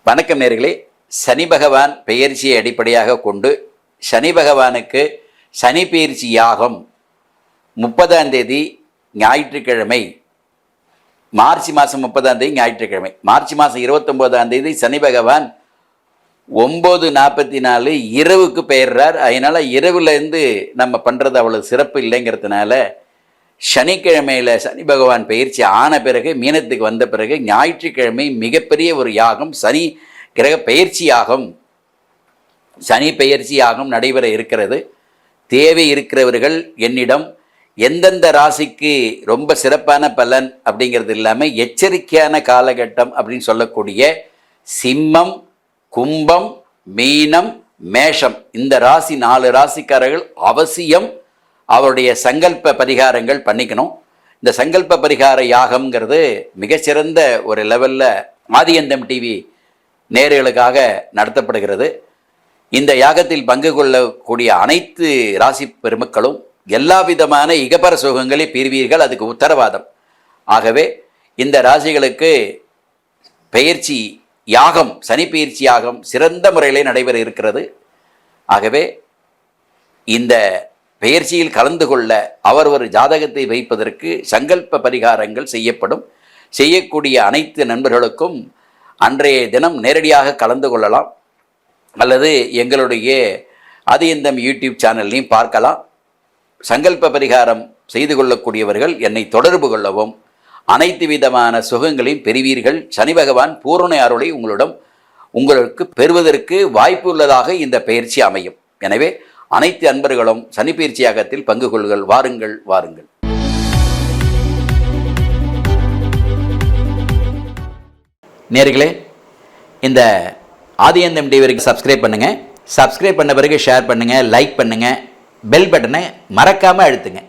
வணக்கம் நேர்களே. சனி பகவான் பெயர்ச்சியை அடிப்படையாக கொண்டு சனி பகவானுக்கு சனி பெயர்ச்சி யாகம் 30ஆம் தேதி ஞாயிற்றுக்கிழமை, மார்ச் மாதம் 30ஆம் தேதி ஞாயிற்றுக்கிழமை, மார்ச் மாதம் 29ஆம் தேதி சனி பகவான் 9:44 இரவுக்கு பெயர்றார். அதனால் இரவுலேருந்து நம்ம பண்ணுறது அவ்வளோ சிறப்பு இல்லைங்கிறதுனால சனிக்கிழமையில் சனி பகவான் பயிற்சி ஆன பிறகு மீனத்துக்கு வந்த பிறகு ஞாயிற்றுக்கிழமை மிகப்பெரிய ஒரு யாகம், சனி கிரக பயிற்சி யாகம், சனி பயிற்சி யாகம் நடைபெற இருக்கிறது. தேவை இருக்கிறவர்கள் என்னிடம் எந்தெந்த ராசிக்கு ரொம்ப சிறப்பான பலன் அப்படிங்கிறது இல்லாமல் எச்சரிக்கையான காலகட்டம் அப்படின்னு சொல்லக்கூடிய சிம்மம், கும்பம், மீனம், மேஷம், இந்த ராசி 4 ராசிக்காரர்கள் அவசியம் அவருடைய சங்கல்ப பரிகாரங்கள் பண்ணிக்கணும். இந்த சங்கல்ப பரிகார யாகம்ங்கிறது மிகச்சிறந்த ஒரு லெவலில் ஆதியந்தம் டிவி நேயர்களுக்காக நடத்தப்படுகிறது. இந்த யாகத்தில் பங்கு கொள்ளக்கூடிய அனைத்து ராசி பெருமக்களும் எல்லா விதமான இகபர சுகங்களை பெறுவீர்கள், அதுக்கு உத்தரவாதம். ஆகவே இந்த ராசிகளுக்கு பெயர்ச்சி யாகம், சனி பெயர்ச்சி யாகம் சிறந்த முறையில் நடைபெற இருக்கிறது. ஆகவே இந்த பெயர்ச்சியில் கலந்து கொள்ள அவர் ஒரு ஜாதகத்தை வைப்பதற்கு சங்கல்ப பரிகாரங்கள் செய்யப்படும். செய்யக்கூடிய அனைத்து நண்பர்களுக்கும் அன்றைய தினம் நேரடியாக கலந்து கொள்ளலாம், அல்லது எங்களுடைய ஆதியந்தம் யூடியூப் சேனல்லையும் பார்க்கலாம். சங்கல்ப பரிகாரம் செய்து கொள்ளக்கூடியவர்கள் என்னை தொடர்பு கொள்ளவும். அனைத்து விதமான சுகங்களையும் பெறுவீர்கள். சனி பகவான் பூரண அருளை உங்களுக்கு பெறுவதற்கு வாய்ப்பு உள்ளதாக இந்த பயிற்சி அமையும். எனவே அனைத்து அன்பர்களும் சனி பயிற்சி யாகத்தில் பங்கு கொள்ளுங்கள். வாருங்கள் வாருங்கள். நேர்களே, இந்த ஆதியந்தம் டிவிக்கு சப்ஸ்கிரைப் பண்ணுங்கள். சப்ஸ்கிரைப் பண்ண பிறகு ஷேர் பண்ணுங்கள், லைக் பண்ணுங்கள், பெல் பட்டனை மறக்காமல் அழுத்துங்க.